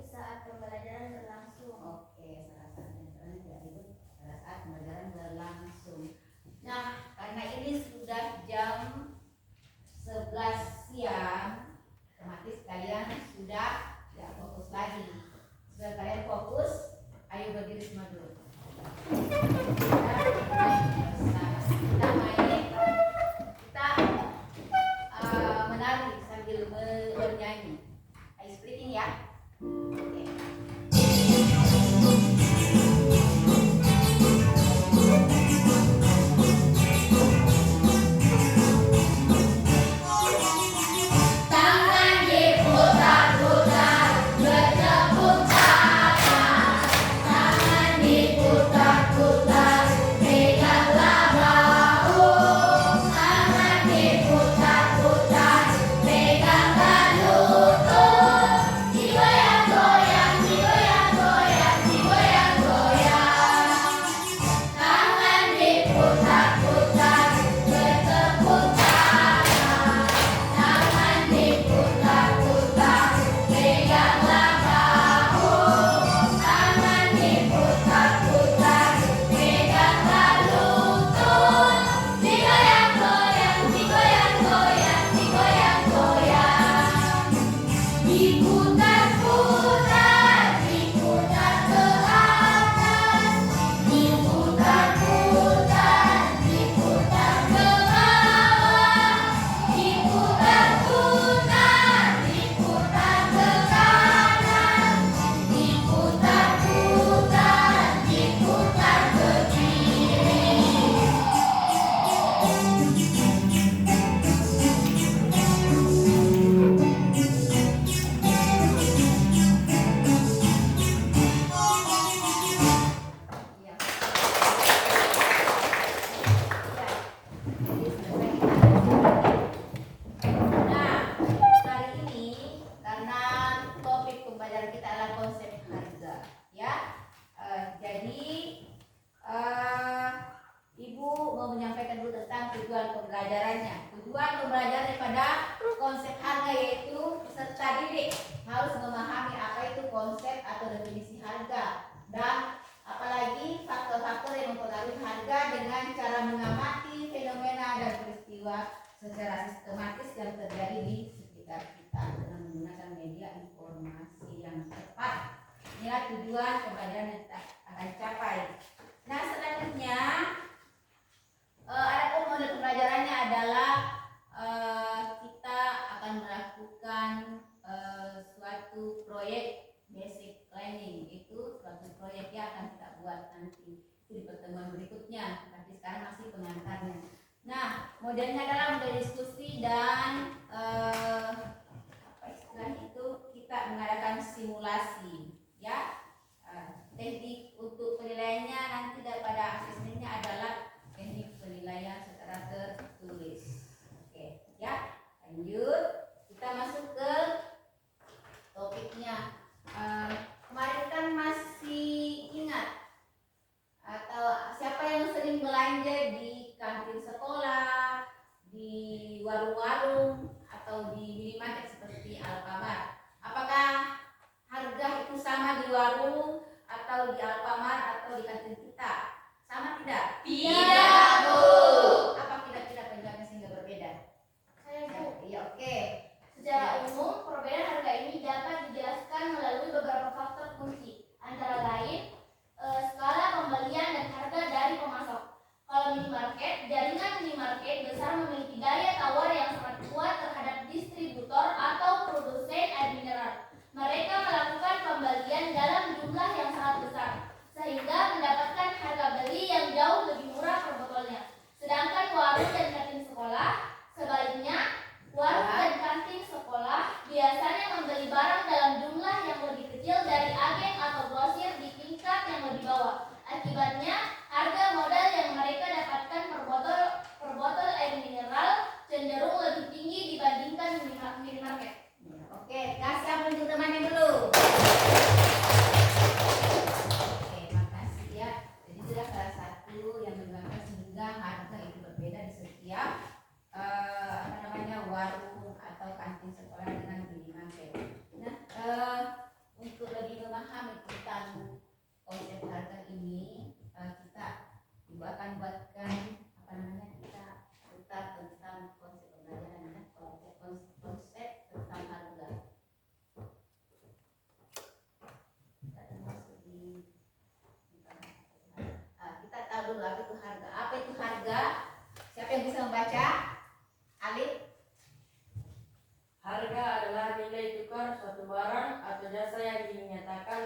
saat pembelajaran berlangsung. Oke, salah satu tidak ribut pada saat pembelajaran berlangsung. Nah, karena ini sudah jam 11 siang, otomatis kalian sudah tidak fokus lagi. Sudah kalian fokus, ayo berdiri semua dulu. Kita main, kita menari sambil bernyanyi. Ayo splitting ya. Oke. Pembelajarannya. Tujuan pembelajaran daripada konsep harga yaitu peserta didik harus memahami apa itu konsep atau definisi harga dan apalagi faktor-faktor yang mempengaruhi harga dengan cara mengamati fenomena dan peristiwa secara sistematis yang terjadi di sekitar kita dengan menggunakan media informasi yang tepat. Inilah tujuan pembelajaran yang kita akan capai. Nah, selanjutnya adapun model pembelajarannya adalah kita akan melakukan suatu proyek basic learning. Itu suatu proyek yang akan kita buat nanti di pertemuan berikutnya. Tapi sekarang masih pengantarnya. Nah, modelnya adalah model diskusi dan apa istilahnya itu kita mengadakan simulasi, ya. Teknik untuk penilaiannya nanti daripada asesmennya adalah teknik penilaian secara tertulis. Oke, ya. Lanjut, kita masuk ke topiknya. Kemarin kan masih ingat atau siapa yang sering belanja di kantin sekolah, di warung-warung atau di minimarket seperti Alfamart? Apakah harga itu sama di warung atau di Alfamart atau di kantin kita? Sama tidak? Tidak, Bu. Apa kira-kira penjelasannya sehingga berbeda? Saya, Bu. Iya, oke. Secara umum, perbedaan harga ini dapat dijelaskan melalui beberapa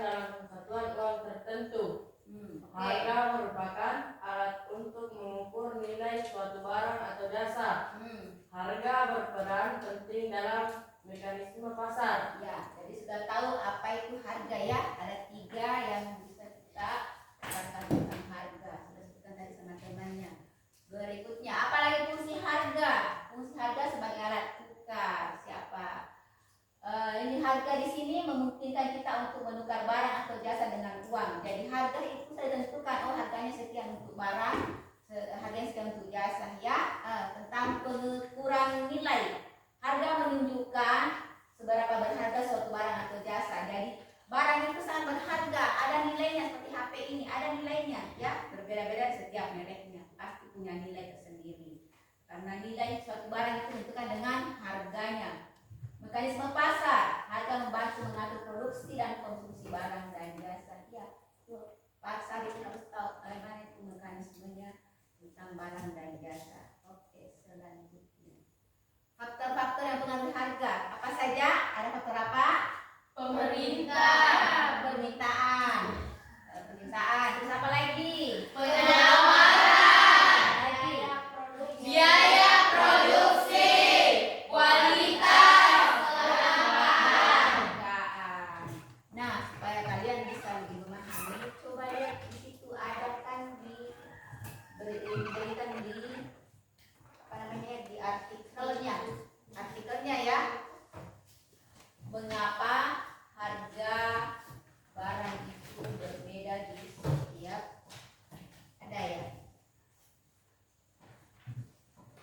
dalam satuan uang tertentu. Oke. Harga merupakan alat untuk mengukur nilai suatu barang atau jasa. Harga berperan penting dalam mekanisme pasar. Ya, jadi sudah tahu apa itu harga ya. Ada 3 yang bisa kita katakan tentang harga. Sudah sebutkan tadi sama temannya. Berikutnya, apalagi fungsi harga? Fungsi harga sebagai alat tukar. Siapa? Ini harga di sini memungkinkan kita untuk menukar barang atau jasa dengan uang. Jadi harga itu sudah ditentukan. Oh, harganya sekian untuk barang, harganya sekian untuk jasa. Ya, tentang pengukuran nilai. Harga menunjukkan seberapa berharga suatu barang atau jasa. Jadi barang itu sangat berharga. Ada nilainya seperti HP ini, ada nilainya. Ya, berbeda-beda setiap mereknya. Pasti punya nilai tersendiri. Karena nilai suatu barang itu ditentukan dengan harganya. Mekanisme pasar, harga membantu mengatur produksi dan konsumsi barang dan jasa. Ya, pasar itu harus tahu bagaimana itu mekanismenya tentang barang dan jasa. Oke, selanjutnya. Faktor-faktor yang mempengaruhi harga apa saja? Ada faktor apa? Pemerintah. Permintaan. Terus apa lagi? Penawaran. Lagi. Biaya produksi. Kualitas. Hargaan. Nah, supaya kalian bisa lebih memahami, coba lihat di situ ada kan diberikan di apa namanya di artikelnya ya. Mengapa harga barang itu berbeda di setiap ada ya.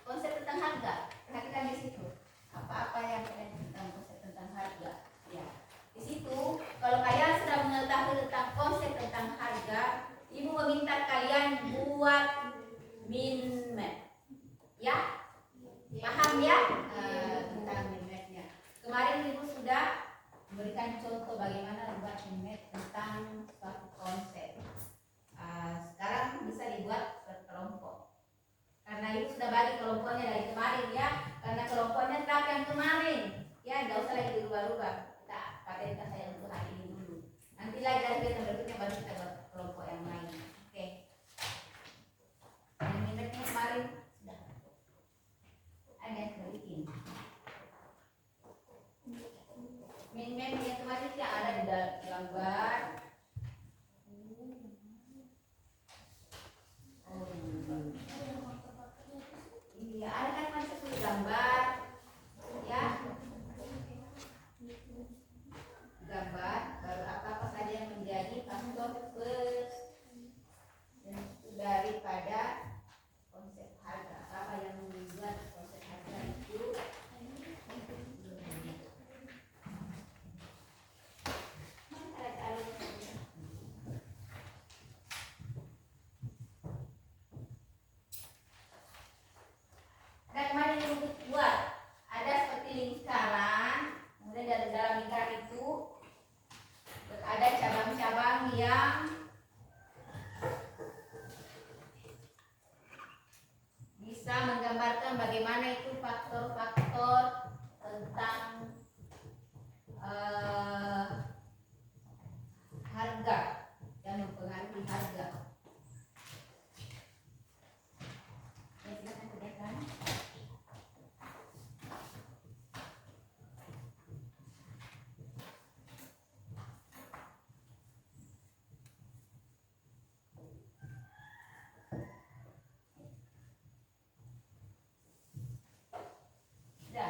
Konsep tentang harga, perhatikan di situ. Apa-apa yang kalian tentang konsep tentang harga. Ya. Di situ, kalau kalian sudah mengetahui tentang konsep tentang harga, Ibu meminta kalian buat min map. Ya? Paham ya? Tentang min mapnya. Kemarin Ibu sudah memberikan contoh bagaimana membuat min map tentang suatu konsep. Sekarang bisa dibuat per kelompok. Karena Ibu sudah bagi kelompoknya dari kemarin ya. Karena kelompoknya tetap yang kemarin. Ya, nggak usah lagi dirubah-rubah. Kita patenkan saya untuk hari ini dulu. Nanti lagi dari yang berikutnya baru kita buat kelompok yang lain. Oke. Yang minatnya kemarin sudah ada yang bikin. Min-map yang kemarin yang ada di dalam gambar. Iya, ada kan konsep gambar. Ya. Gambar baru apa saja yang menjadi faktor daripada konsep harga. Apa yang membuat konsep harga itu ada kemarin yang buat ada seperti lingkaran, kemudian dari dalam lingkaran itu ada cabang-cabang yang bisa menggambarkan bagaimana itu faktor-faktor tentang harga yang mempengaruhi harga. Ya, silakan kerjakan. Sudah.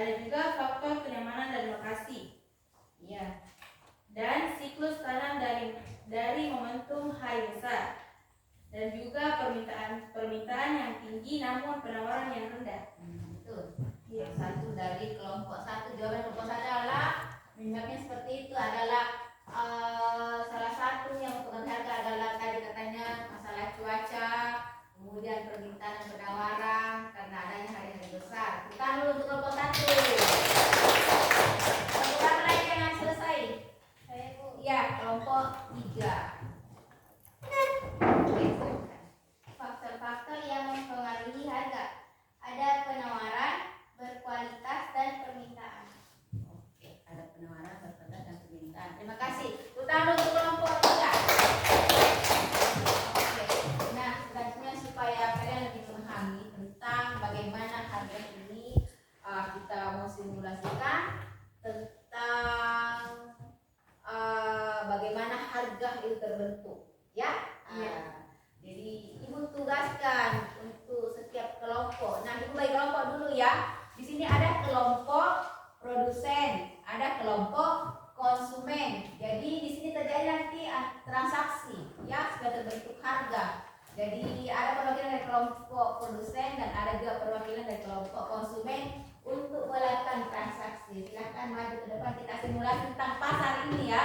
Ada juga faktor kenyamanan dan lokasi. Iya. Dan siklus tanam dari momentum hari besar. Dan juga permintaan yang tinggi namun penawaran yang rendah. Betul. Yang satu dari kelompok satu, jawaban kelompok satu adalah penyebabnya seperti itu adalah salah satu yang untuk harga adalah tadi katanya masalah cuaca, kemudian permintaan dan penawaran karena adanya hari-hari besar. Kita dulu untuk kelompok satu. Kelompok apa lagi yang selesai? Saya Bu. Ya, kelompok 3. Faktor-faktor yang mempengaruhi harga. Ada penawaran, berkualitas, dan permintaan. Oke, ada penawaran, berkualitas, dan permintaan. Terima kasih. Utama untuk kelompok 3. Oke. Nah, selanjutnya supaya kalian lebih memahami tentang bagaimana harga ini kita mau simulasikan tentang bagaimana harga itu terbentuk, ya. Jadi ibu tugaskan untuk setiap kelompok. Nah, ibu bagi kelompok dulu ya. Di sini ada kelompok produsen, ada kelompok konsumen. Jadi di sini terjadi nanti transaksi, ya, sudah terbentuk harga. Jadi ada perwakilan dari kelompok produsen dan ada juga perwakilan dari kelompok konsumen untuk melakukan transaksi. Silahkan maju ke depan, kita simulasi tentang pasar ini ya.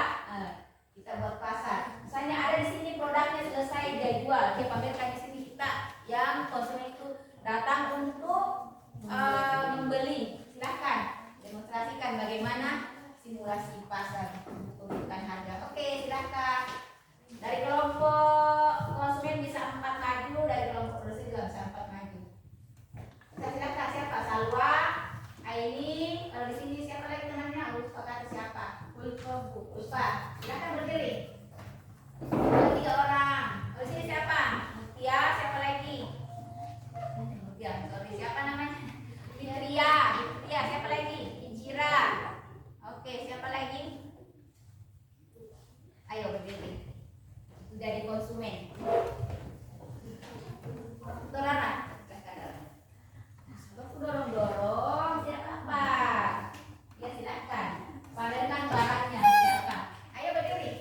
Kita buat pasar. Misalnya ada di sini produknya selesai dia jual, dia pamerkan di sini, kita yang konsumen itu datang untuk membeli. Silahkan demonstrasikan bagaimana simulasi pasar untuk pembentukan harga. Oke, silahkan. Dari kelompok konsumen bisa 4 maju, dari kelompok produsen juga bisa 4 maju. Silahkan, siapa? Salwa, Aini, kalau di sini siapa lagi temannya? Ulfa kata siapa? Ulfa. Silahkan berdiri. 3 orang. Kalau di sini siapa? Mutia, siapa lagi? Mutia, sorry, siapa namanya? Fitria, siapa lagi? Injira. Oke, siapa lagi? Ayo berdiri. Itu dari konsumen. Dorana. Aku dorong-dorong, siapa? Ya silakan. Pamerkan barangnya siapa? Ayo berdiri.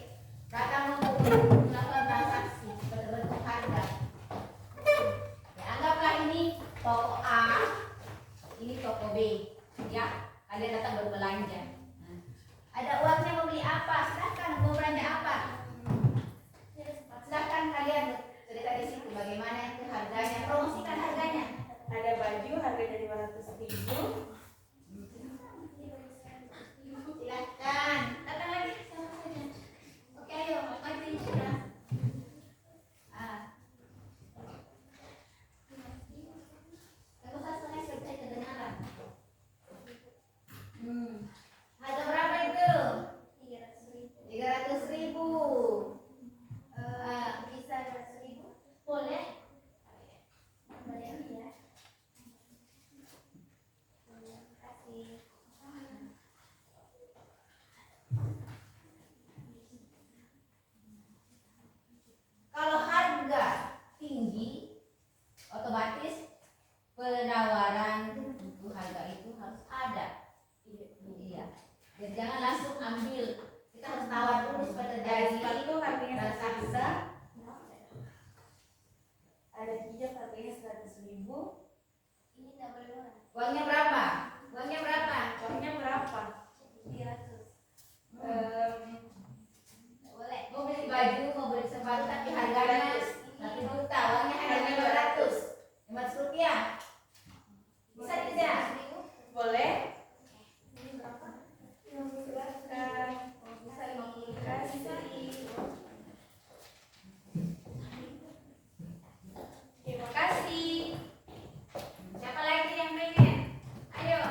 Datang untuk melakukan transaksi berbentuk harga. Ya, anggaplah ini toko A, ini toko B. Ya, kalian datang berbelanja. Nah, ada uangnya mau beli apa? Silakan mau belanja apa? Silakan kalian cerita di situ bagaimana itu harganya, promosikan harganya. Ada baju harganya 500.000. Silakan datang lagi sama saja. Oke, ayo maju sudah. Kalau saya selesai kedengaran. Harga berapa itu? 300.000. Bisa 200.000? Boleh. Boleh ya. Terima kasih. Kalau harga tinggi, otomatis penawaran untuk harga itu harus ada. Iya. Dan jangan langsung ambil. Kita harus tawar dulu supaya terjadi Sepatu harganya transaksi. 100.000. Ada hijab harganya 100.000. Ini tidak boleh murah. Uangnya berapa? Uangnya berapa? Uangnya berapa? 300. Boleh. Mau beli baju, mau beli sepatu tapi harganya 1 juta, uangnya hanya 200. 500 rupiah. Bisa tidak? Boleh. Ini berapa? Silakan. Bisa 50. Kasih. Terima kasih. Siapa lagi yang pengen? Ayo.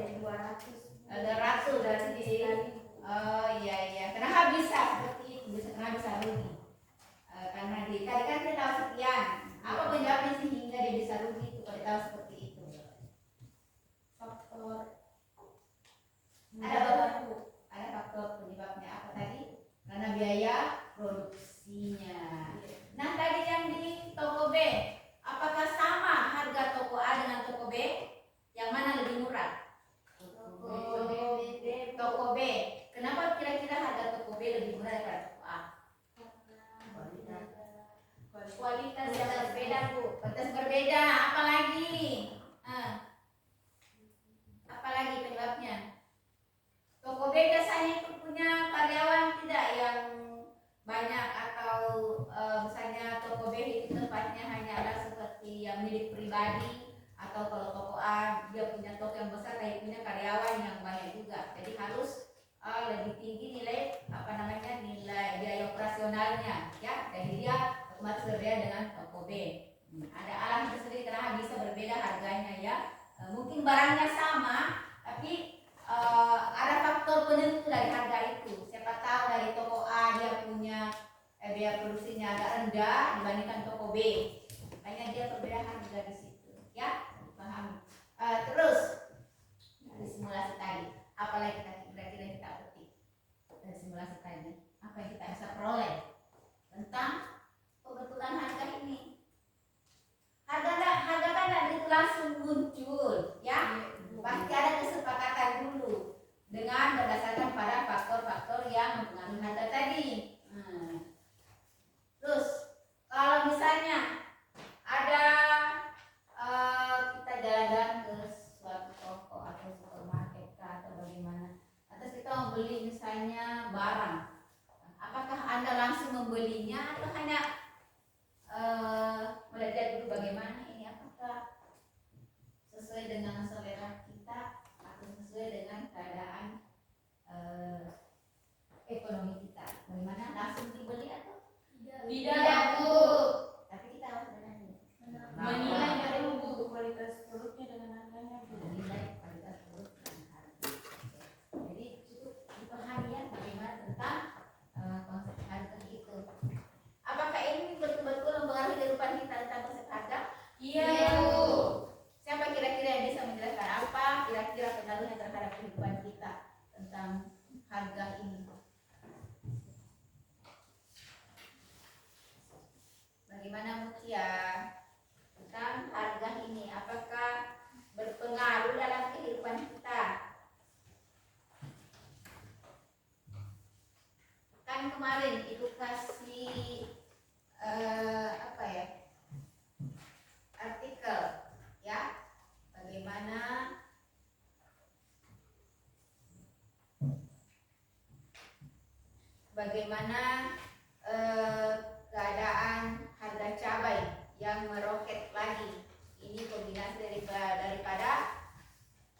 jadi 200. Ada ratus berarti. Oh iya. Kenapa bisa seperti itu? Kenapa bisa rugi? Karena tadi kan dia tahu sekian. Apa penyebabnya sehingga dia bisa rugi itu kalau tahu seperti itu? Faktor Ada faktor penyebabnya apa tadi? Karena biaya produksinya. Nah tadi yang di toko B, apakah sama harga toko A dengan toko B? Yang mana lebih murah? Toko B. Kenapa kira-kira harga toko B lebih murah daripada toko A? Kualitas yang berbeda, Bu. Kualitas berbeda. Apalagi? Apalagi penyebabnya? Toko B biasanya itu punya karyawan tidak yang banyak atau misalnya toko B itu tempatnya hanya ada seperti yang milik pribadi, atau kalau toko A dia punya toko yang besar tapi punya karyawan yang banyak juga. Jadi harus lebih tinggi nilai nilai biaya operasionalnya ya. Jadi dia otomatis berbeda dengan toko B. Ada alasan tersendiri kenapa bisa berbeda harganya ya. Mungkin barangnya sama tapi ada faktor penentu dari harga itu. Siapa tahu dari toko A dia punya biaya produksinya agak rendah dibandingkan toko B, makanya dia berbeda harga di situ ya, paham? Terus dari simulasi tadi apalagi kira-kira kita petik dari simulasi tadi, apa yang kita bisa peroleh tentang pembentukan harga ini? Harga kan tidak itu langsung muncul ya, pasti ada kesepakatan dulu dengan berdasarkan pada faktor-faktor yang mempengaruhi harga tadi. Terus kalau misalnya ada kita jalan-jalan ke suatu toko atau supermarket atau bagaimana, atas kita membeli misalnya barang, apakah Anda langsung membelinya atau hanya melihat dulu bagaimana ini, apakah sesuai dengan selera kita atau sesuai dengan keadaan ekonomi kita? Bagaimana, langsung dibeli atau tidak, Bu? Tapi kita harus menilai dari Bu kualitas produknya dengan harganya, Bu. menilai kualitas produk dengan harga. Jadi cukup dipahami ya bagaimana tentang konsep harga itu. Apakah ini betul-betul mempengaruhi kehidupan kita tentang konsep harga? Iya, Bu. Siapa kira-kira yang bisa menjelaskan apa kira-kira pengaruhnya terhadap kehidupan kita tentang harga ini? Bagaimana Mutia tentang harga ini? Apakah berpengaruh dalam kehidupan kita? Kan kemarin itu kasih artikel ya, bagaimana keadaan harga cabai yang meroket lagi. Ini kombinasi daripada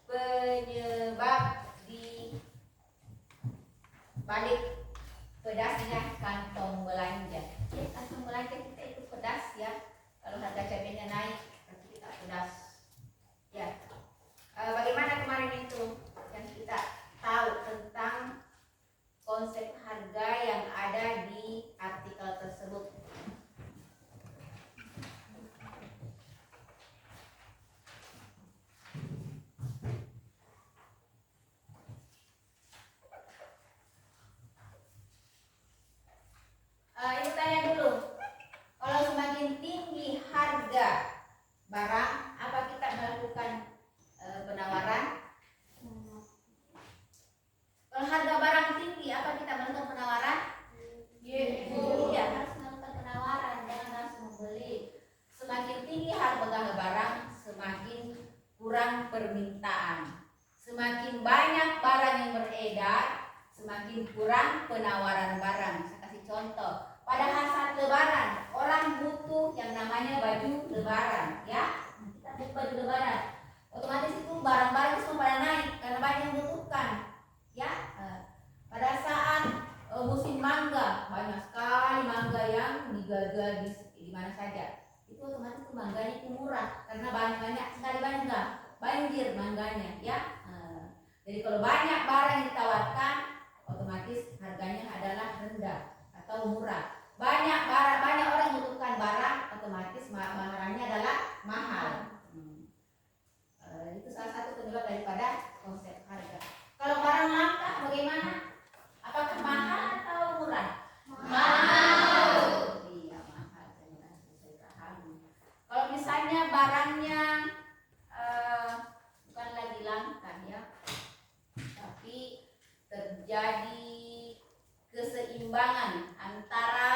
penyebab di balik pedasnya kantong belanja. Ya, kantong belanja kita itu pedas ya. Kalau harga cabainya naik, berarti kita pedas. Ya. Bagaimana kemarin itu yang kita tahu tentang konsep harga yang ada di artikel tersebut? Ini tanya dulu, kalau semakin tinggi harga barang, apa kita melakukan penawaran? Kalau harga barang tinggi, apa kita melakukan penawaran? Iya, harus melakukan penawaran, jangan langsung membeli. Semakin tinggi harga barang, semakin kurang permintaan. Semakin banyak barang yang beredar, semakin kurang penawaran barang. Saya kasih contoh. Padahal saat lebaran, orang butuh yang namanya baju lebaran, ya. Kita butuh baju lebaran. Otomatis itu barang-barang semua pada naik karena banyak yang membutuhkan, ya. Pada saat musim mangga, banyak sekali mangga yang dijual di mana saja. Itu otomatis itu mangganya itu murah karena banyak sekali banjir mangganya, ya. Jadi kalau banyak barang yang ditawarkan, otomatis harganya adalah rendah atau murah. Banyak orang membutuhkan barang, otomatis maharannya adalah mahal. Itu salah satu penyebab daripada konsep harga. Kalau barang langka bagaimana? Apakah mahal atau murah? Mahal. Iya, mahal. Saya pahami. Kalau misalnya barangnya bukan lagi langka ya, tapi terjadi keseimbangan antara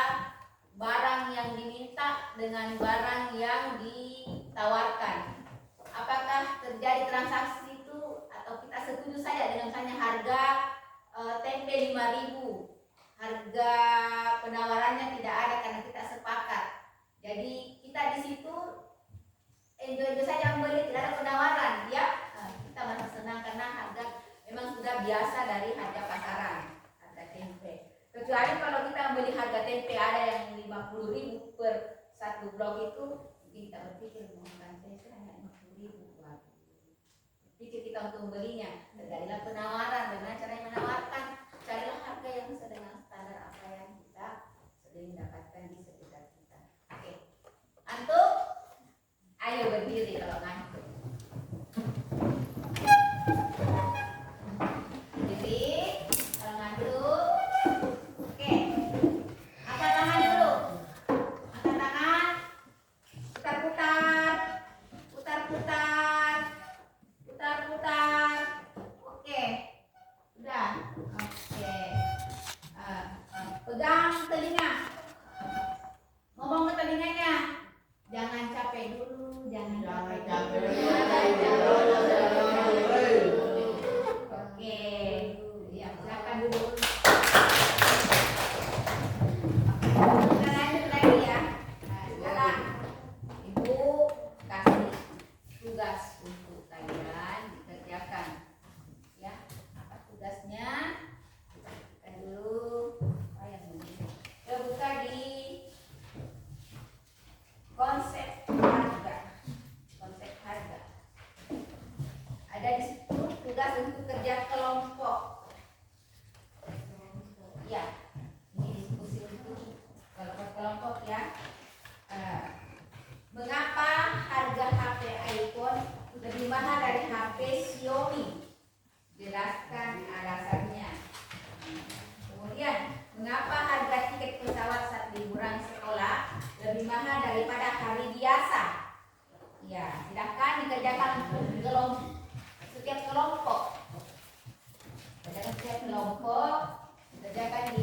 barang yang diminta dengan barang yang ditawarkan. Apakah terjadi transaksi itu atau kita setuju saja dengan misalnya harga tempe 5.000, harga penawarannya tidak ada karena kita sepakat. Jadi kita di situ enjoy saja membeli, tidak ada penawaran, ya. Kita merasa senang karena harga memang sudah biasa dari harga pasaran, harga tempe. Kecuali kalau kita membeli harga tempe ada yang 50.000 per satu blok itu, kita berpikir menggunakan tempe hanya 50.000. Pikir kita untuk membelinya, terjadilah penawaran. Bagaimana caranya menawarkan? Carilah harga yang sesuai dengan standar apa yang kita sering dapatkan di sekitar kita. Oke, antum, ayo berdiri kalau ngantuk. Berdiri kalau ngantuk. Oke, angkat tangan dulu. Angkat tangan. Putar-putar. Putar-putar. Putar-putar. Oke. Sudah. Oke. Pegang telinga. Ngomong ke telinganya. Jangan capek dulu, jangan capek dulu. Oke. Ya, silakan duduk. Kita lanjut lagi ya. Nah, sekarang Ibu kasih tugas untuk kalian dikerjakan. Ya, apa tugasnya? Kita dulu. Kita buka di konsep harga. Konsep harga. Ada di situ tugas untuk kerja kelompok. Ya, ini diskusi untuk kelompok ya. Mengapa harga HP iPhone lebih mahal dari HP Xiaomi? Jelaskan alasannya. Kemudian, mengapa harga tiket pesawat saat liburan sekolah lebih mahal daripada hari biasa? Ya, silakan dikerjakan setiap kelompok. Kerjakan setiap kelompok, kerjakan di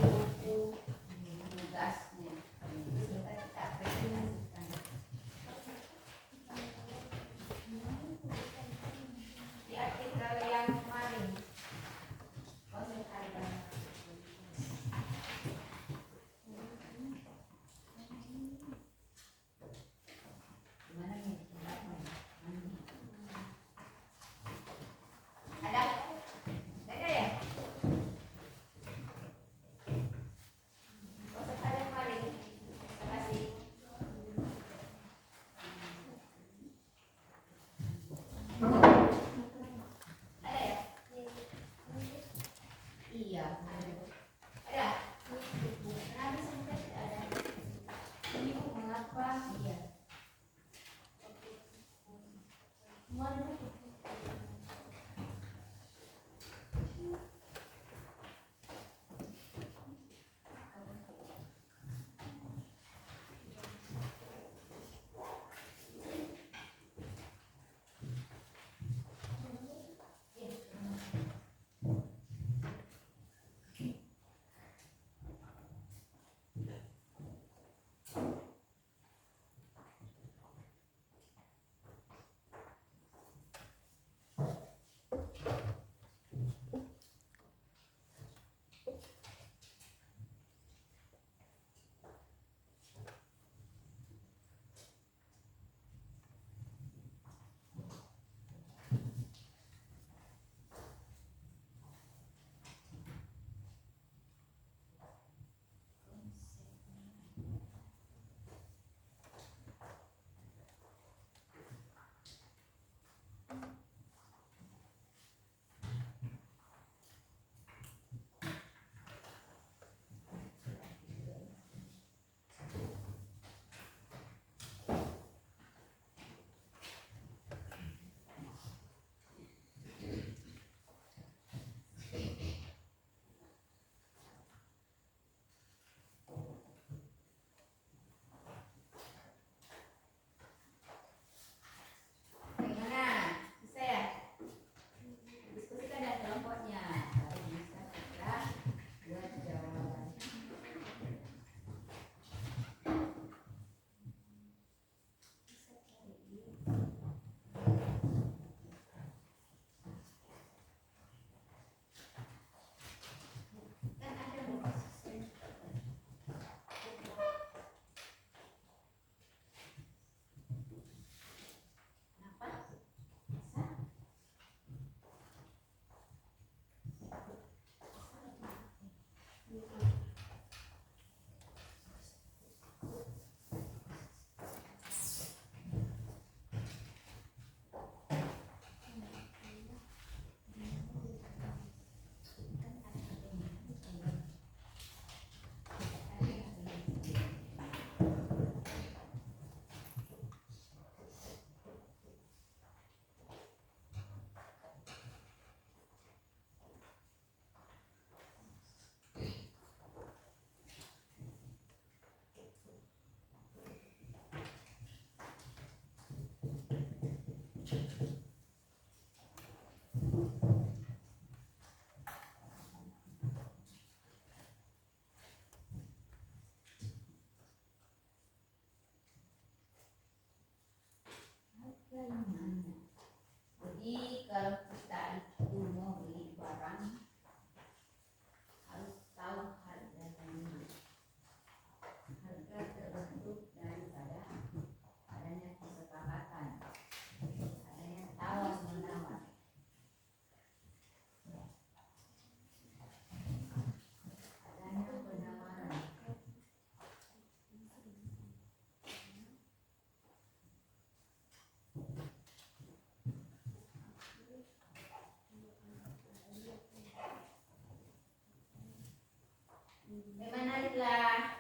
Menariklah.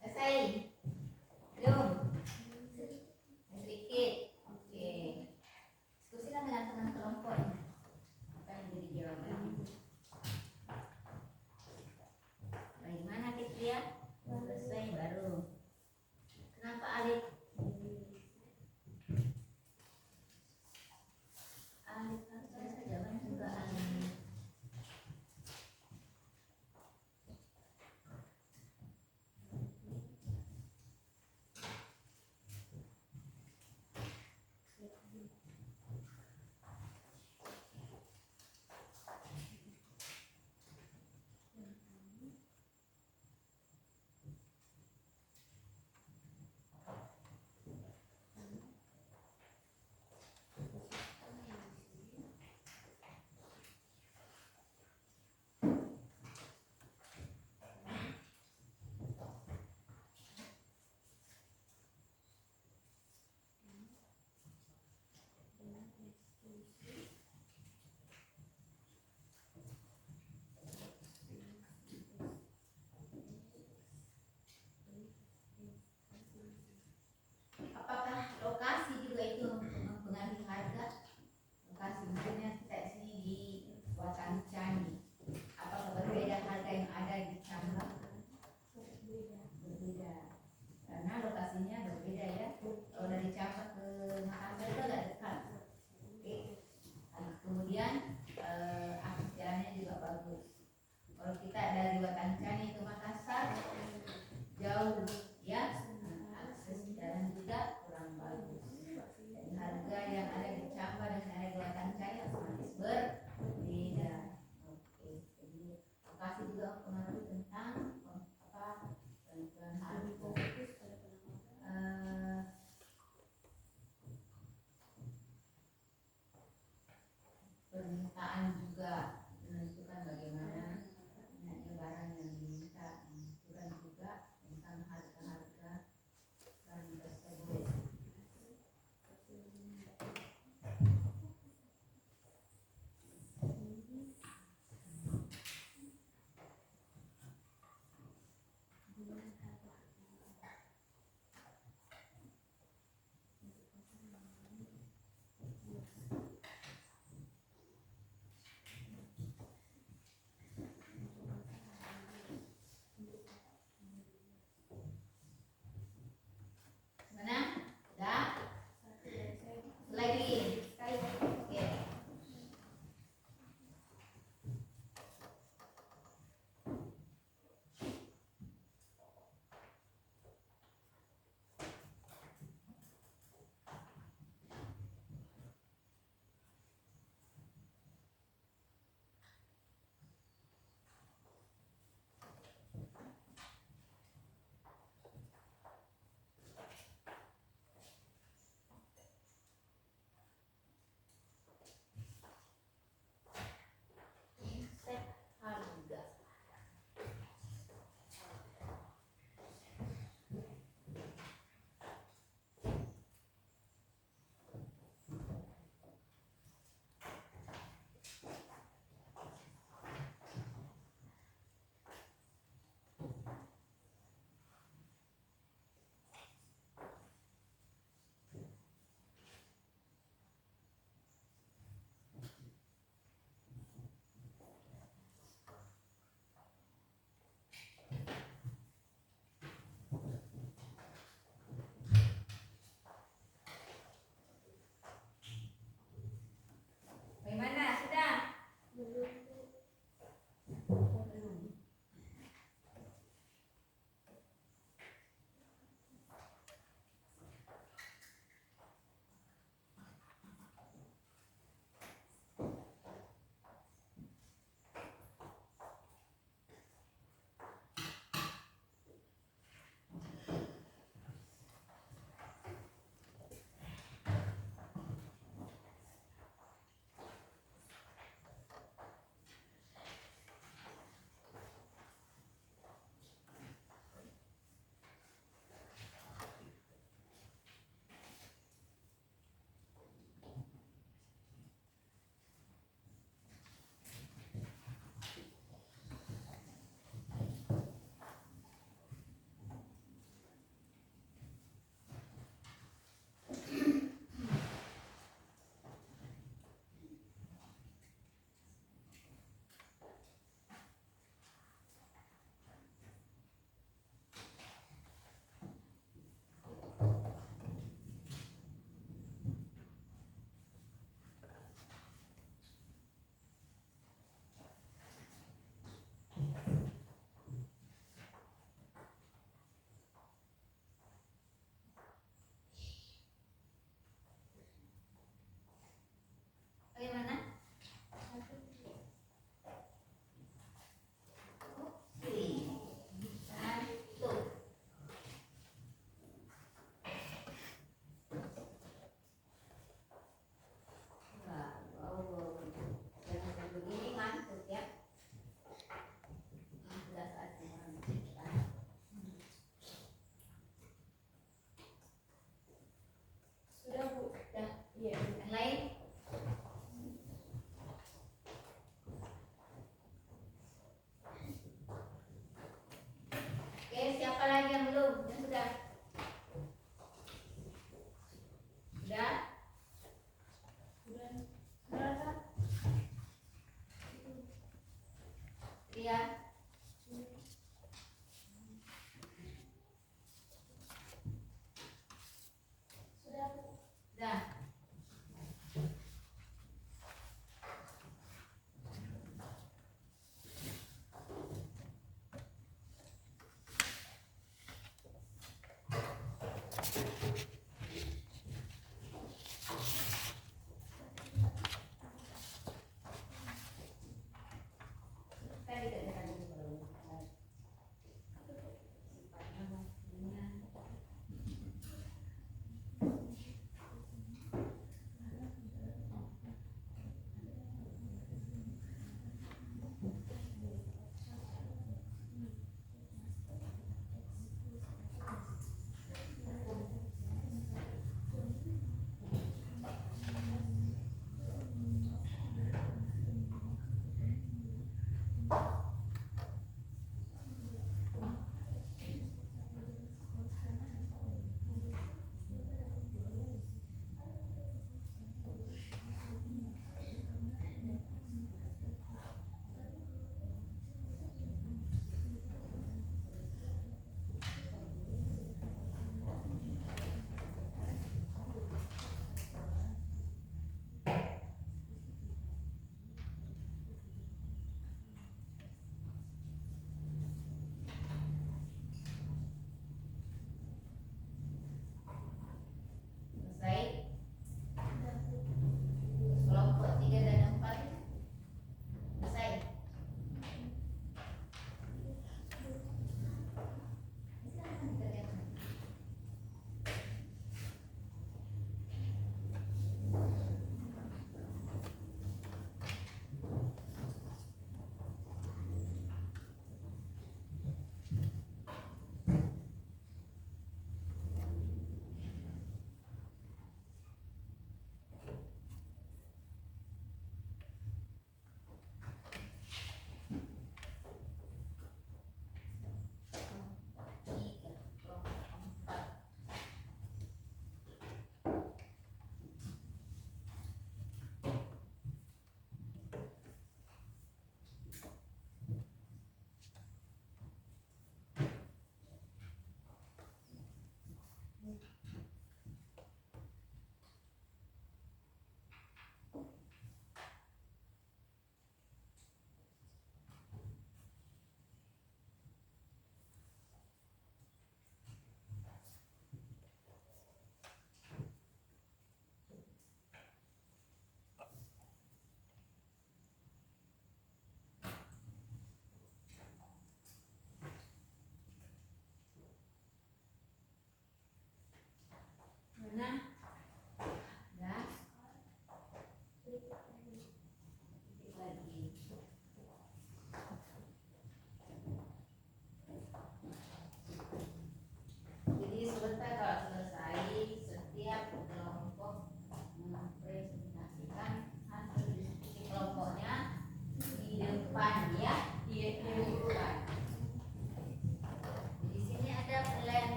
Selesai. Belum. Sedikit. Oke. Diskusikan dengan teman kelompok. Apa yang jadi jawaban? Bagaimana kita ya? Selesai baru. Kenapa Alif? Alif harus jawaban juga Alif. Apakah lokasi juga itu mempengaruhi harga? Lokasi misalnya kita di sini di Watan Candi. Apakah berbeda harga yang ada di Camba? Berbeda. Karena lokasinya berbeda ya. Kalau dari Camba ke Makassar itu agak dekat. Oke. Kemudian akses jalannya juga bagus. Kalau kita dari Watan Candi ke Makassar jauh ya. Akses jalan juga kurang bagus. Dan harga yang ada di Camba dan yang ada di Watan Candi otomatis berbeda. Oke, jadi lokasi juga mempengaruhi tentang penentuan harga. Permintaan juga menentukan bagaimana banyaknya barang yang diminta, menentukan juga tentang harga-harga barang tersebut.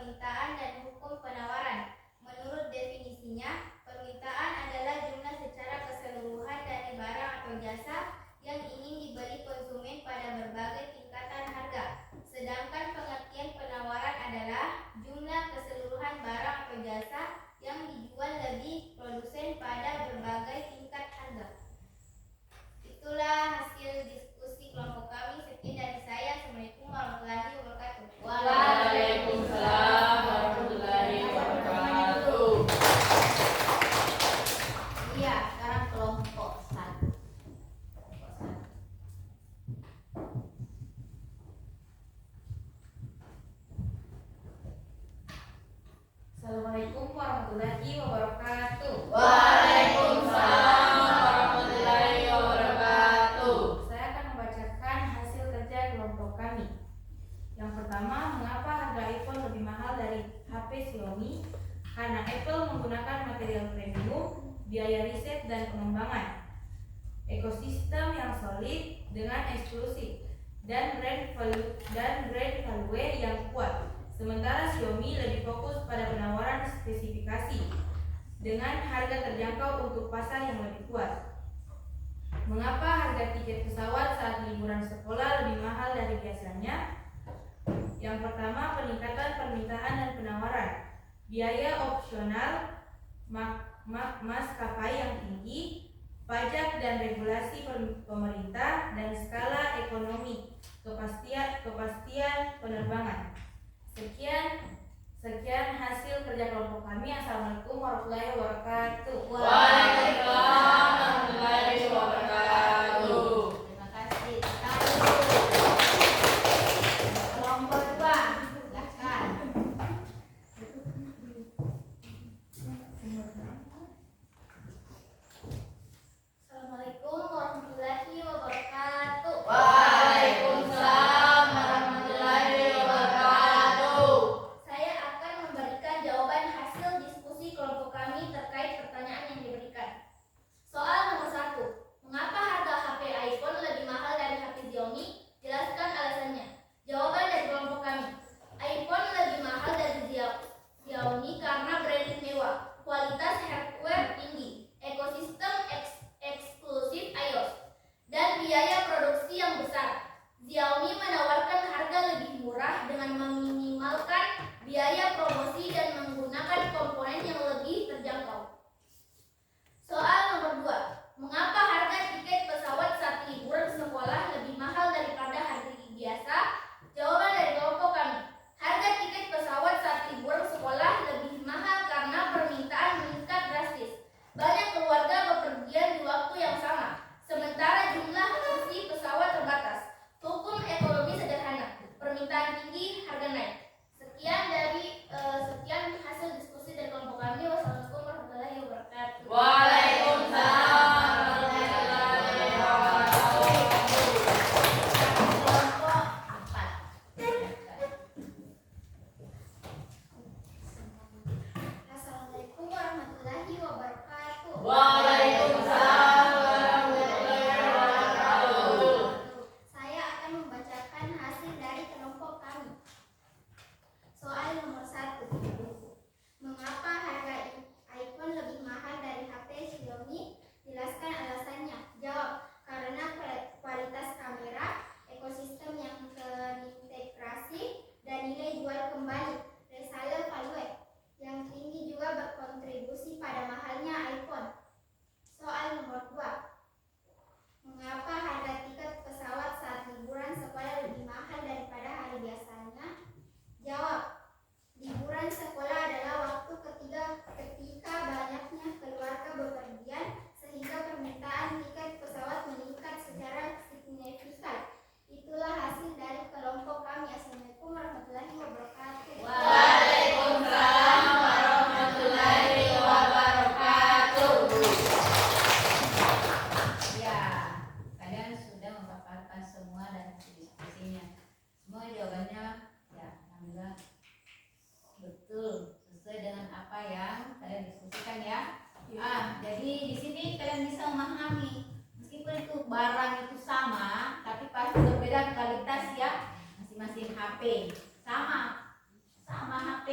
permintaan dan hukum penawaran. Menurut definisinya, permintaan adalah jumlah secara keseluruhan dari barang atau jasa yang ingin dibeli konsumen pada berbagai tingkatan harga. Sedangkan pengertian penawaran adalah jumlah keseluruhan barang atau jasa yang dijual lebih produsen pada berbagai tingkat harga. Itulah hasil diskusi kelompok kami. Sekian dari saya. Assalamualaikum warahmatullahi wabarakatuh. Waalaikumsalam warahmatullahi wabarakatuh. Iya, sekarang kelompok 1. Assalamualaikum warahmatullahi wabarakatuh. Waalaikumsalam warahmatullahi wabarakatuh. Saya akan membacakan hasil kerja kelompok kami. Yang pertama, mengapa harga iPhone lebih mahal dari HP Xiaomi? Karena Apple menggunakan material premium, biaya riset dan pengembangan, ekosistem yang solid dengan eksklusif, dan brand value yang kuat. Sementara Xiaomi lebih fokus pada penawaran spesifikasi dengan harga terjangkau untuk pasar yang lebih kuat. Mengapa harga tiket pesawat saat liburan sekolah lebih mahal dari biasanya? Yang pertama, peningkatan permintaan dan penawaran, biaya opsional maskapai yang tinggi, pajak dan regulasi pemerintah, dan skala ekonomi, kepastian penerbangan. Sekian hasil kerja kelompok kami. Assalamualaikum warahmatullahi wabarakatuh. Waalaikumsalam warahmatullahi wabarakatuh. Terima kasih. Kelompok 2, silakan. Assalamualaikum warahmatullahi wabarakatuh. Waalaikumsalam warahmatullahi wabarakatuh. Saya akan memberikan jawaban hasil diskusi kelompok kami terkait pertanyaan yang diberikan.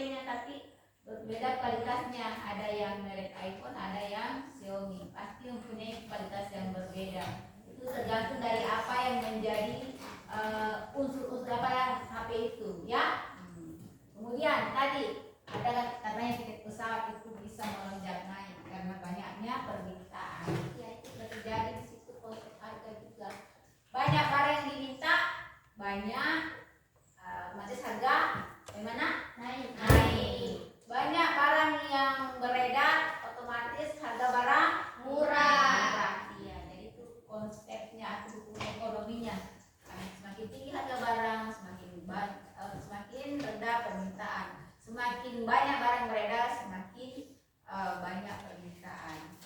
HP-nya tapi berbeda kualitasnya. Ada yang merek iPhone, ada yang Xiaomi. Pasti mempunyai kualitas yang berbeda. Itu tergantung dari apa yang menjadi unsur-unsur apa HP itu, ya. Kemudian tadi ada katanya tiket pesawat itu bisa melonjak naik karena banyaknya permintaan. Ya, itu terjadi di situ konsep harga juga. Banyak barang yang diminta, banyak otomatis harga bagaimana? Naik. Banyak barang yang beredar, otomatis harga barang murah. Iya, jadi itu konsepnya atau hukum ekonominya. Semakin tinggi harga barang, semakin rendah permintaan. Semakin banyak barang beredar, semakin banyak permintaan.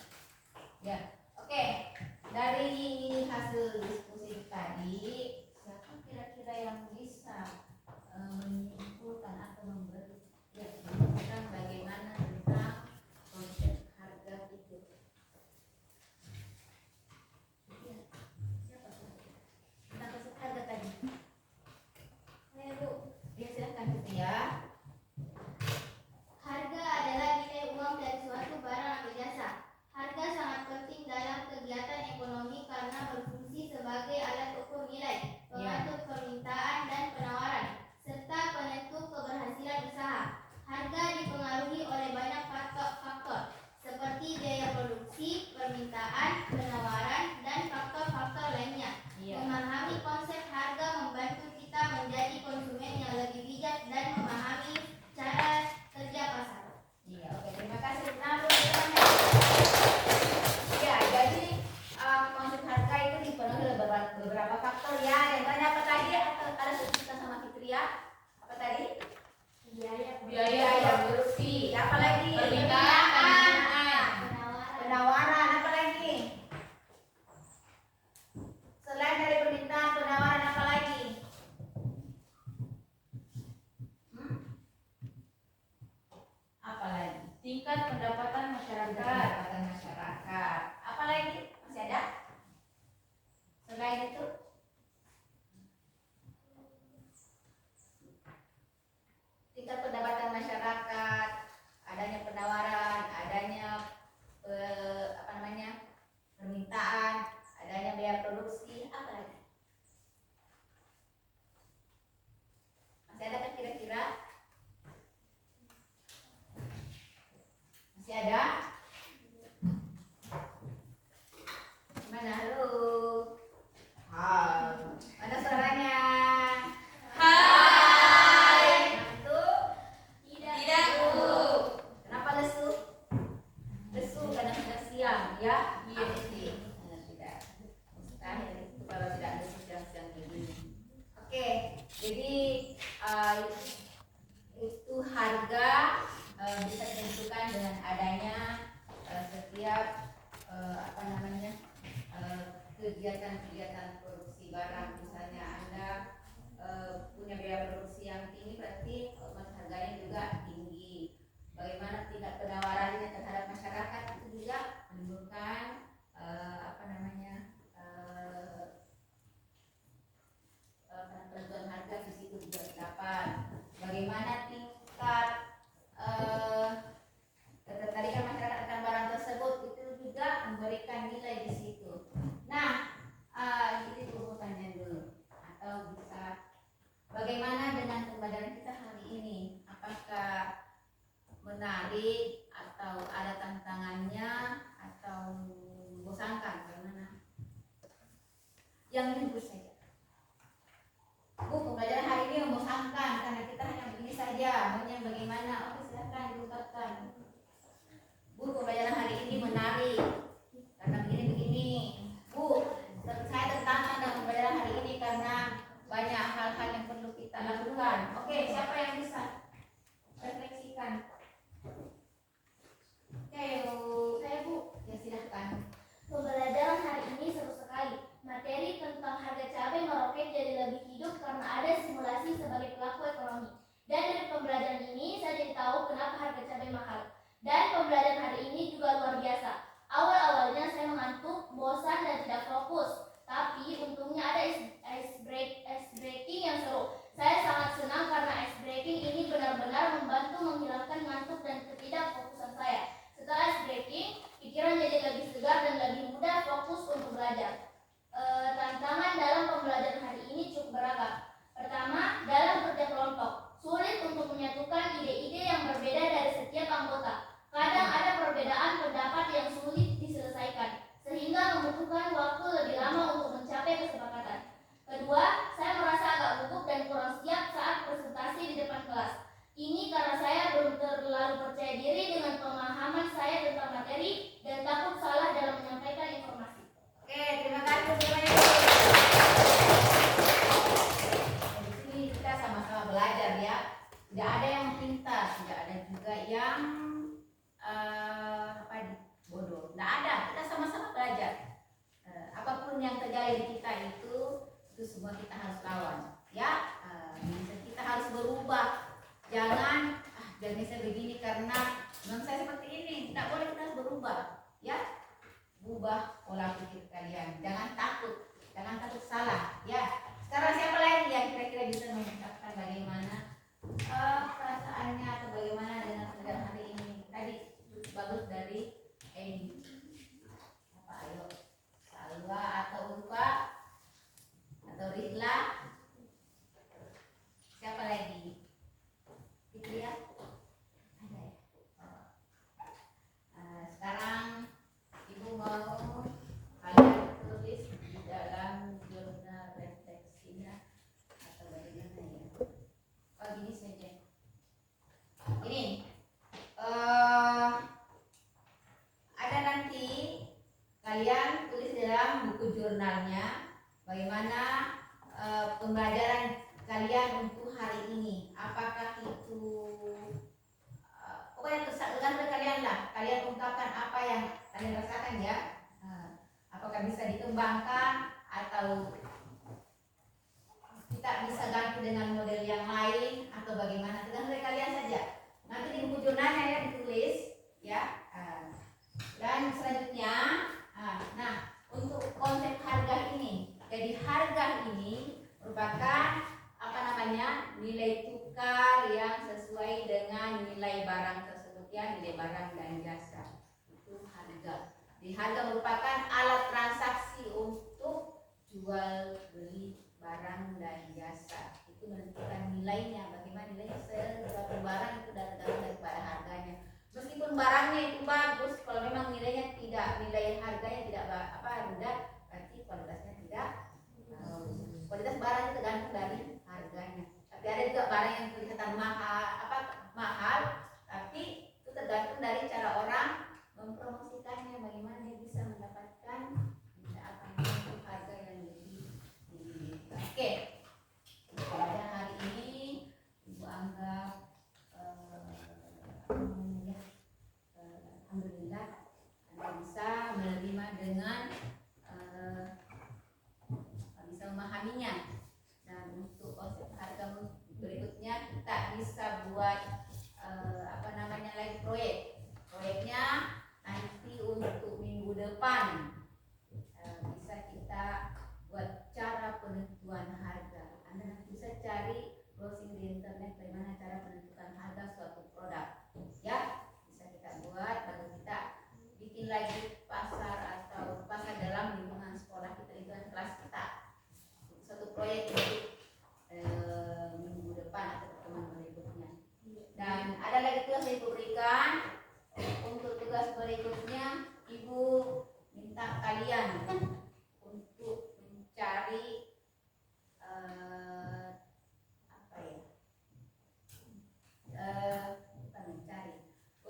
Ya, oke. Dari hasil diskusi tadi, siapa kira-kira yang bisa menyimpulkan atau memberi tentang bagaimana tentang konsep harga itu? Ya, siapa? Tentang konsep harga tadi. Ayo Bu, ya silakan Bu ya. Harga adalah nilai uang dari suatu barang atau jasa. Harga sangat penting dalam kegiatan ekonomi karena berfungsi sebagai alat ukur nilai, pengatur permintaan dan penawaran, serta penentu keberhasilan usaha. Harga dipengaruhi oleh banyak faktor seperti biaya produksi, permintaan, penawaran, dan faktor-faktor lainnya. Memahami konsep harga membantu kita menjadi konsumen yang lebih bijak dan memahami cara kerja pasar. Iya, oke, terima kasih. Nah, ya, jadi konsep harga itu dipenuhi oleh beberapa faktor ya. Yang tanya apa tadi? Atau ada kita sama Fitria? Apa tadi? Biaya produksi. Apa lagi? Permintaan. Penawaran. Apa lagi? Selain dari permintaan, penawaran apa lagi? Apa lagi? Tingkat pendapatan masyarakat. Apa lagi? Masih ada? Selain itu? Tingkat pendapatan masyarakat, adanya penawaran, adanya permintaan, adanya biaya produksi, apa lagi? Masih ada kan kira-kira? Masih ada? Mana halo? Mana suaranya? Hai. Ngantuk? Tidak, Bu. Kenapa lesu? Lesu karena sudah siang, ya? Iya sih. Tidak. Mustahil itu kalau tidak lesu siang-siang begini. Oke, jadi itu harga bisa ditentukan dengan adanya setiap kegiatan-kegiatan produksi barang. Misalnya Anda punya biaya produksi yang tinggi, berarti otomatis harganya juga tinggi. Bagaimana tingkat penawarannya terhadap masyarakat itu juga menimbulkan penentuan harga di situ juga terdapat. Bagaimana tingkat ketertarikan masyarakat akan barang tersebut itu juga memberikan nilai di situ. Nah, ini dulu pertanyaan dulu, atau bisa bagaimana dengan pembelajaran kita hari ini? Apakah menarik atau ada tantangannya atau membosankan? Bagaimana? Yang jujur saja. Bu, pembelajaran hari ini membosankan karena kita hanya begini saja. Maunya bagaimana? Oke, silakan diungkapkan. Bu, pembelajaran hari ini menarik karena begini-begini. Bu, saya tertarik dengan pembelajaran hari ini karena banyak hal-hal yang perlu kita lakukan. Oke, siapa yang bisa refleksikan? Oke, Saya Bu, ya silahkan. pembelajaran hari ini seru sekali. Materi tentang harga cabai meroket jadi lebih hidup karena ada simulasi sebagai pelaku ekonomi. Dan dari pembelajaran ini saya jadi tahu kenapa harga cabai mahal. tentang materi dan takut salah dalam menyampaikan informasi. Oke, terima kasih semuanya. Di sini kita sama-sama belajar ya. Tidak ada yang pintar, tidak ada juga yang bodoh. Tidak ada. Kita sama-sama belajar. Apapun yang terjadi di kita itu semua kita harus lawan. Ya, kita harus berubah. Jangan saya begini karena memang saya seperti ini. Tidak boleh, kita harus berubah. Ya, ubah pola pikir kalian. Jangan takut salah. Ya. Sekarang siapa lagi yang kira-kira bisa mengucapkan bagaimana perasaannya atau bagaimana dengan sidang hari ini? Tadi bagus dari Eni. Ayo, Salwa atau Ulfa atau Rihla? Siapa lagi? Fitria? Ada ya? Sekarang Ibu mau kalian tulis di dalam jurnal refleksinya atau bagaimana ya? Gini saja. Ini ada nanti kalian tulis dalam buku jurnalnya bagaimana pembelajaran kalian untuk hari ini. Apakah itu pokoknya tergantung kalian lah. Kalian ungkapkan apa yang kalian rasakan ya. Apakah bisa dikembangkan atau kita bisa ganti dengan model yang lain atau bagaimana, tergantung dari kalian saja. Nanti di buku jurnalnya ya ditulis ya. Dan selanjutnya untuk konsep harga ini, jadi harga ini merupakan nilai tukar yang sesuai dengan nilai barang tersebut ya, nilai barang dan jasa. Itu harga. Di harga merupakan alat transaksi untuk jual beli barang dan jasa. Itu menentukan nilainya. Bagaimana nilainya suatu barang itu tergantung daripada harganya. Meskipun barangnya itu bagus, kalau memang nilainya tidak, nilai harganya tidak rendah, berarti kualitasnya tidak bagus. Kualitas barang itu tergantung dari harganya. Tapi ada juga barang yang kelihatan mahal, tapi itu tergantung dari cara orang mempromosikannya, bagaimana dia bisa mendapatkan harga yang lebih tinggi. Oke. Pada hari ini Ibu anggap alhamdulillah Anda bisa menerima dengan bisa memahaminya. Dan untuk konsep harga berikutnya kita bisa buat lagi proyeknya nanti untuk minggu depan. Bisa kita buat cara penentuan harga. Anda nanti bisa cari browsing di internet bagaimana cara penentukan harga suatu produk ya, bisa kita buat, baru kita bikin lagi pasar atau pasar dalam lingkungan sekolah kita, lingkungan kelas kita, suatu proyek untuk minggu depan atau pertemuan berikutnya. Dan ada lagi tugas yang Ibu berikan. Untuk tugas berikutnya Ibu minta kalian untuk mencari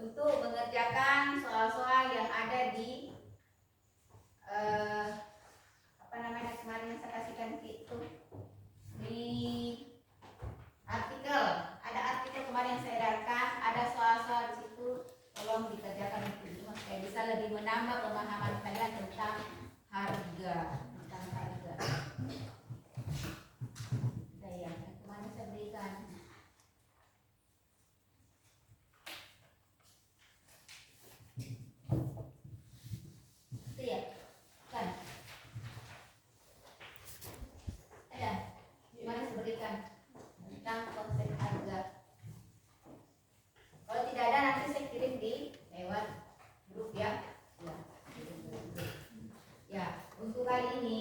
untuk mengerjakan soal-soal yang ada di kemarin yang saya kasihkan itu di artikel. Ada artikel kemarin yang saya edarkan, ada soal-soal di situ, tolong dikerjakan itu supaya bisa lebih menambah pemahaman kalian tentang harga. Yang kemarin saya berikan. Itu ya, kan? Ada. Kemarin saya berikan tentang konsep harga. Kalau tidak ada nanti saya kirim di lewat grup ya. Ya, untuk kali ini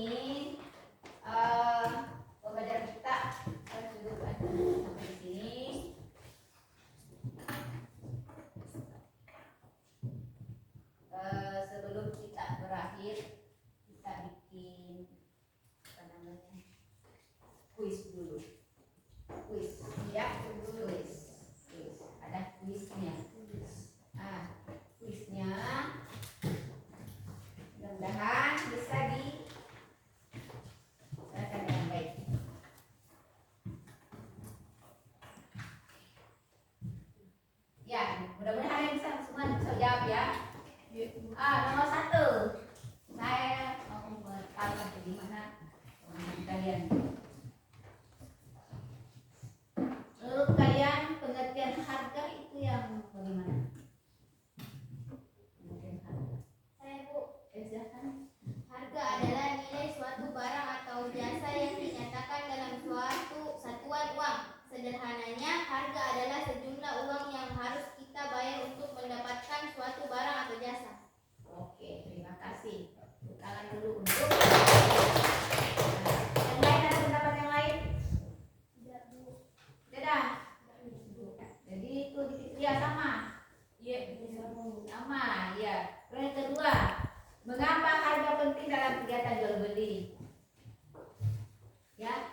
Nomor 1. Saya mau bertanya bagaimana teman-teman kalian. Menurut kalian pengertian harga itu yang bagaimana? Pengertian harga. Saya Bu, Silakan. harga adalah nilai suatu barang atau jasa yang dinyatakan dalam suatu satuan uang. Sederhananya, harga adalah sejumlah uang yang harus kita bayar untuk mendapatkan suatu barang atau jasa. Oke, terima kasih. Tepuk tangan dulu untuk yang lain. Ada pendapat yang lain? Tidak Bu. Tidak. Jadi itu ya sama. Iya, bisa Bu. Sama, ya. Terus yang kedua, mengapa harga penting dalam kegiatan jual beli? Ya,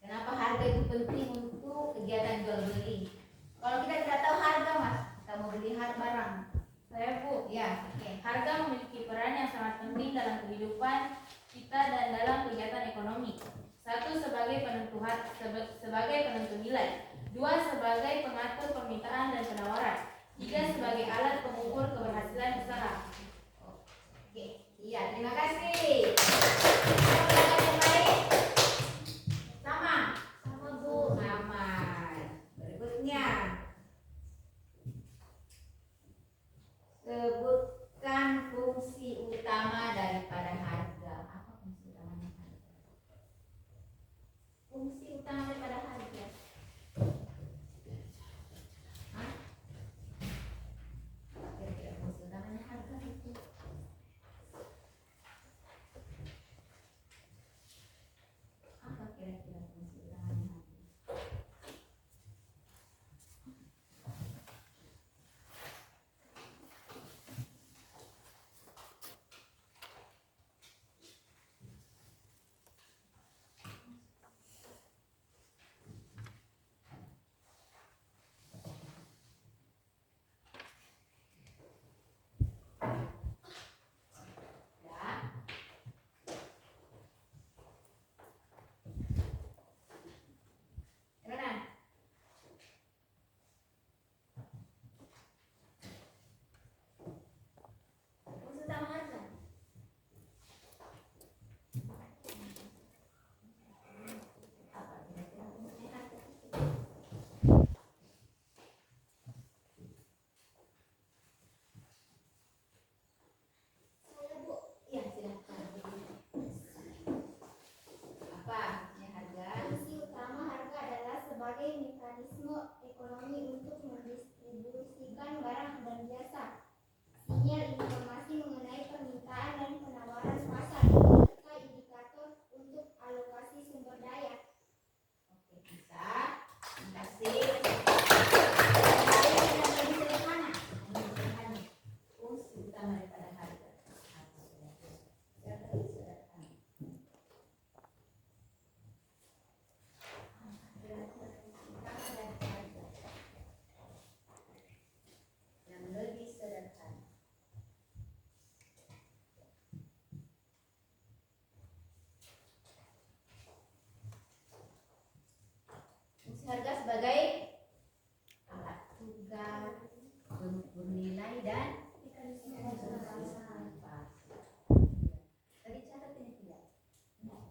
kenapa harga itu penting untuk kegiatan jual beli? Kalau kita tidak tahu harga, Mas, kita mau beli barang. Saya Bu, Ya, oke. harga memiliki peran yang sangat penting dalam kehidupan kita dan dalam kegiatan ekonomi. Satu, sebagai sebagai penentu nilai. Dua, sebagai pengatur permintaan dan penawaran. Tiga, sebagai alat pengukur keberhasilan usaha. Oke, iya, terima kasih. Ada pendapat yang lain? Sama? Sama Bu. Sama. Berikutnya, sebutkan fungsi utama daripada harga. Apa fungsi utamanya harga? Fungsi utama daripada harga. Hah? Kira-kira fungsi utamanya harga itu apa? Kira-kira fungsi utamanya harga? Ya. Gimana? Fungsi utama harga. Apa kira-kira fungsi harga itu? Saya Bu. Iya, silakan. Apa fungsinya harga? Fungsi utama harga adalah sebagai mekanisme ekonomi untuk mendistribusikan barang dan jasa. Sinyal informasi mengenai permintaan dan penawaran pasar, serta indikator untuk alokasi sumber daya. Oke, bisa. Terima kasih. Yang lain yang lebih sederhana. Lebih sederhana. Fungsi utama daripada harga. Yang lebih sederhana. Yang lebih sederhana. Fungsi harga sebagai alat tunggal, pengukur nilai dan Mekanisme mekanisme pasar. Tadi catat ini tidak?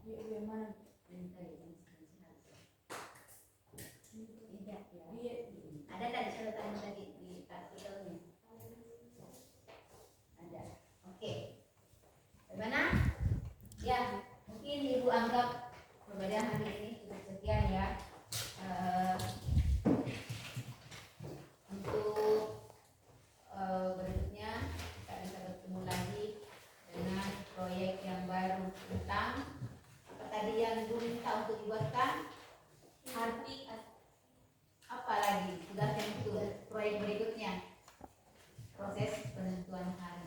Iya, mana? Tidak, tidak ya. Iya. Ada tadi catatan tadi di artikelnya? Ada. Oke. Bagaimana? Ya, mungkin Ibu anggap perbedaan hari ini cukup sekian ya. Untuk berikutnya kita bisa bertemu lagi dengan proyek yang baru tentang apa tadi yang Ibu minta untuk dibuatkan arti apa lagi tugas yang itu proyek berikutnya proses penentuan harga.